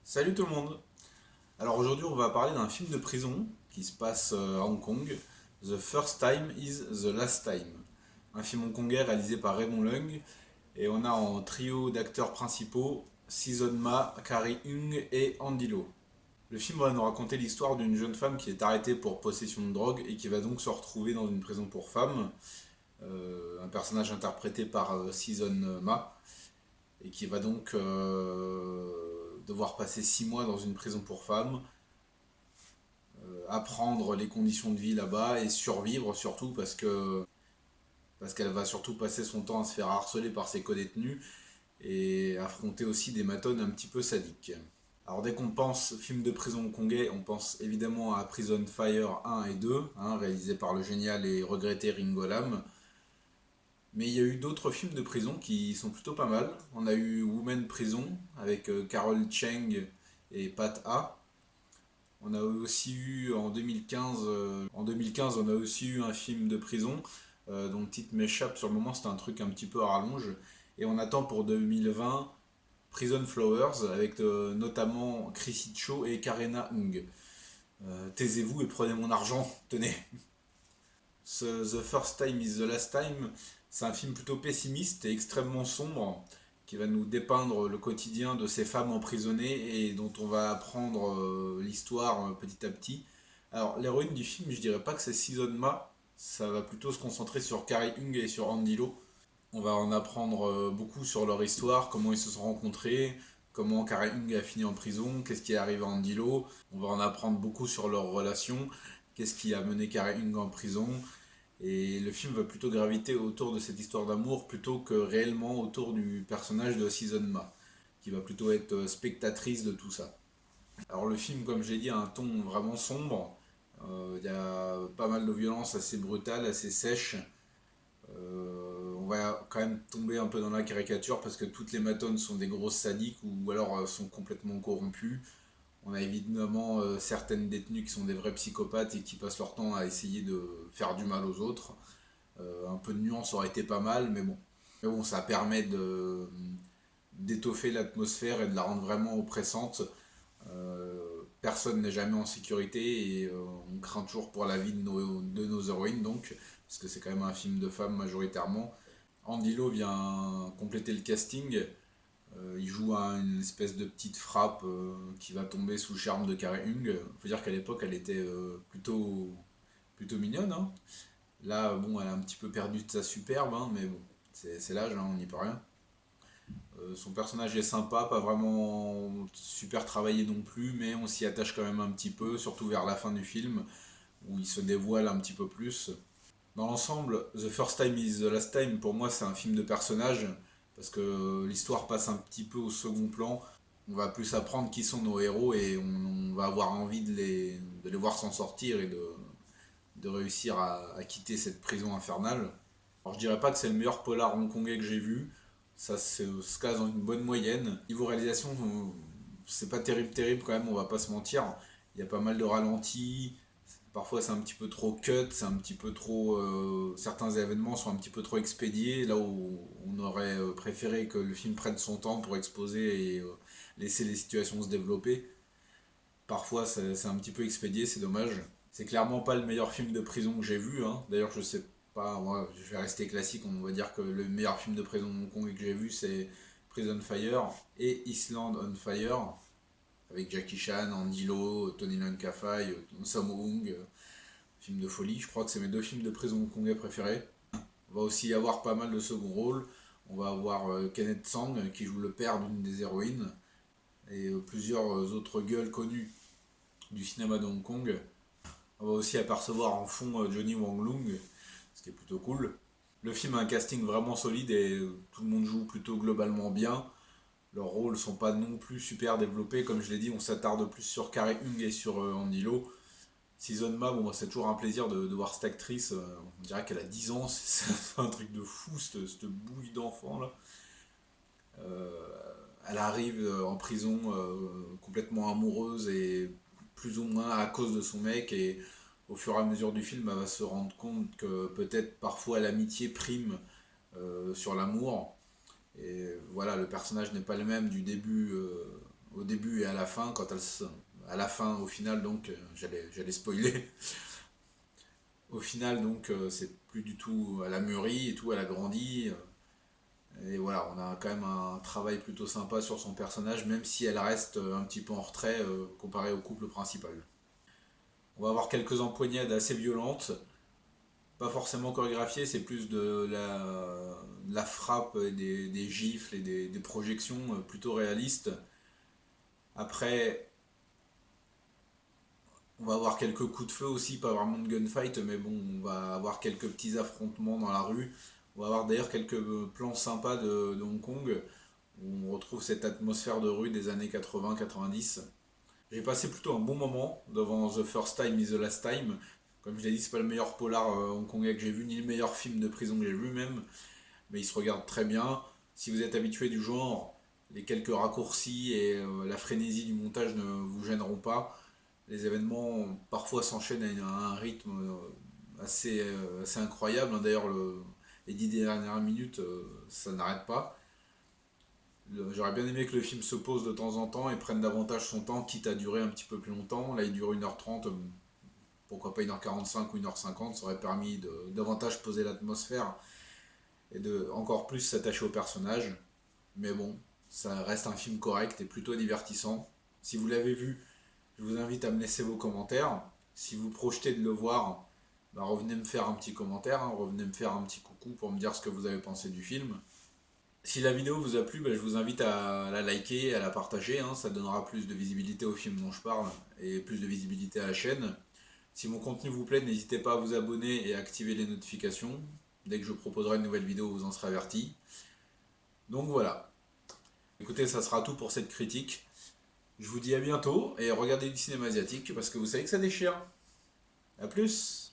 Salut tout le monde. Alors aujourd'hui on va parler d'un film de prison qui se passe à Hong Kong. The First Time is the Last Time. Un film hongkongais réalisé par Raymond Leung. Et on a en trio d'acteurs principaux Season Ma, Carrie Hung et Andy Lau. Le film va nous raconter l'histoire d'une jeune femme qui est arrêtée pour possession de drogue et qui va donc se retrouver dans une prison pour femmes. Un personnage interprété par Season Ma et qui va donc devoir passer 6 mois dans une prison pour femmes, apprendre les conditions de vie là-bas et survivre surtout parce qu'elle va surtout passer son temps à se faire harceler par ses co-détenus et affronter aussi des matones un petit peu sadiques. Alors dès qu'on pense film de prison hongkongais, on pense évidemment à Prison Fire 1 et 2, hein, réalisé par le génial et regretté Ringo Lam. Mais il y a eu d'autres films de prison qui sont plutôt pas mal. On a eu Women Prison avec Carol Cheng et Pat A. On a aussi eu en 2015, on a aussi eu un film de prison dont le titre m'échappe sur le moment, c'était un truc un petit peu à rallonge. Et on attend pour 2020 Prison Flowers avec notamment Chrissy Cho et Karena Hung. Taisez-vous et prenez mon argent, tenez. The First Time is the Last Time, c'est un film plutôt pessimiste et extrêmement sombre qui va nous dépeindre le quotidien de ces femmes emprisonnées et dont on va apprendre l'histoire petit à petit. Alors, l'héroïne du film, je dirais pas que c'est Season Ma, ça va plutôt se concentrer sur Carrie Hung et sur Andy Lau. On va en apprendre beaucoup sur leur histoire, comment ils se sont rencontrés, comment Carrie Hung a fini en prison, qu'est-ce qui est arrivé à Andy Lau. On va en apprendre beaucoup sur leur relation, qu'est-ce qui a mené Carrie Hung en prison, et le film va plutôt graviter autour de cette histoire d'amour plutôt que réellement autour du personnage de Season Ma, qui va plutôt être spectatrice de tout ça. Alors le film, comme j'ai dit, a un ton vraiment sombre. Il y a pas mal de violence assez brutale, assez sèche. On va quand même tomber un peu dans la caricature parce que toutes les matones sont des grosses sadiques ou alors sont complètement corrompues. On a évidemment certaines détenues qui sont des vrais psychopathes et qui passent leur temps à essayer de faire du mal aux autres. Un peu de nuance aurait été pas mal, mais bon. Mais bon, ça permet d'étoffer l'atmosphère et de la rendre vraiment oppressante. Personne n'est jamais en sécurité et on craint toujours pour la vie de nos héroïnes, donc, parce que c'est quand même un film de femmes majoritairement. Andy Lau vient compléter le casting. Il joue à une espèce de petite frappe qui va tomber sous le charme de Carrie Hung. Il faut dire qu'à l'époque, elle était plutôt mignonne, hein. Là, bon, elle a un petit peu perdu de sa superbe, hein, mais bon, c'est l'âge, hein, on n'y peut rien. Son personnage est sympa, pas vraiment super travaillé non plus, mais on s'y attache quand même un petit peu, surtout vers la fin du film, où il se dévoile un petit peu plus. Dans l'ensemble, The First Time is the Last Time, pour moi, c'est un film de personnages, parce que l'histoire passe un petit peu au second plan. On va plus apprendre qui sont nos héros et on va avoir envie de les voir s'en sortir et de réussir à quitter cette prison infernale. Alors je dirais pas que c'est le meilleur polar hongkongais que j'ai vu, ça se casse dans une bonne moyenne. Niveau réalisation, c'est pas terrible quand même, on va pas se mentir. Il y a pas mal de ralentis, parfois c'est un petit peu trop cut, c'est un petit peu trop. Certains événements sont un petit peu trop expédiés, là où on aurait préféré que le film prenne son temps pour exposer et laisser les situations se développer. Parfois c'est un petit peu expédié, c'est dommage. C'est clairement pas le meilleur film de prison que j'ai vu, hein. D'ailleurs, je sais pas, moi, je vais rester classique. On va dire que le meilleur film de prison de Hong Kong que j'ai vu, c'est Prison Fire et Island on Fire, avec Jackie Chan, Andy Lau, Tony Leung Ka-fai, Sammo Hung. Film de folie. Je crois que c'est mes deux films de prison hongkongais préférés. On va aussi avoir pas mal de second rôles. On va avoir Kenneth Tsang qui joue le père d'une des héroïnes et plusieurs autres gueules connues du cinéma de Hong Kong. On va aussi apercevoir en fond Johnny Wang Lung, ce qui est plutôt cool. Le film a un casting vraiment solide et tout le monde joue plutôt globalement bien. Leurs rôles sont pas non plus super développés, comme je l'ai dit, on s'attarde plus sur Carrie Hung et sur Andy Lau. Season Ma, bon, c'est toujours un plaisir de voir cette actrice. On dirait qu'elle a 10 ans, c'est un truc de fou, cette bouille d'enfant là. Elle arrive en prison complètement amoureuse et plus ou moins à cause de son mec, et au fur et à mesure du film elle va se rendre compte que peut-être parfois l'amitié prime sur l'amour, et voilà, le personnage n'est pas le même du début au début et à la fin, à la fin, au final, donc, j'allais spoiler. Au final, donc, c'est plus du tout, elle a mûri et tout, elle a grandi. Et voilà, on a quand même un travail plutôt sympa sur son personnage, même si elle reste un petit peu en retrait comparé au couple principal. On va avoir quelques empoignades assez violentes, pas forcément chorégraphiées, c'est plus de la frappe, et des gifles et des projections plutôt réalistes. Après, on va avoir quelques coups de feu aussi, pas vraiment de gunfight, mais bon, on va avoir quelques petits affrontements dans la rue. On va avoir d'ailleurs quelques plans sympas de Hong Kong, où on retrouve cette atmosphère de rue des années 80-90. J'ai passé plutôt un bon moment devant The First Time is the Last Time. Comme je l'ai dit, c'est pas le meilleur polar hongkongais que j'ai vu, ni le meilleur film de prison que j'ai vu même, mais il se regarde très bien. Si vous êtes habitué du genre, les quelques raccourcis et la frénésie du montage ne vous gêneront pas. Les événements parfois s'enchaînent à un rythme assez incroyable. D'ailleurs, les 10 dernières minutes, ça n'arrête pas. J'aurais bien aimé que le film se pose de temps en temps et prenne davantage son temps, quitte à durer un petit peu plus longtemps. Là, il dure 1h30, pourquoi pas 1h45 ou 1h50, ça aurait permis de davantage poser l'atmosphère et de encore plus s'attacher au personnage. Mais bon, ça reste un film correct et plutôt divertissant. Si vous l'avez vu, je vous invite à me laisser vos commentaires. Si vous projetez de le voir, bah revenez me faire un petit commentaire, hein, revenez me faire un petit coucou pour me dire ce que vous avez pensé du film. Si la vidéo vous a plu, bah, je vous invite à la liker, à la partager, hein, ça donnera plus de visibilité au film dont je parle et plus de visibilité à la chaîne. Si mon contenu vous plaît, n'hésitez pas à vous abonner et à activer les notifications. Dès que je proposerai une nouvelle vidéo, vous en serez averti. Donc voilà. Écoutez, ça sera tout pour cette critique. Je vous dis à bientôt et regardez du cinéma asiatique parce que vous savez que ça déchire. A plus!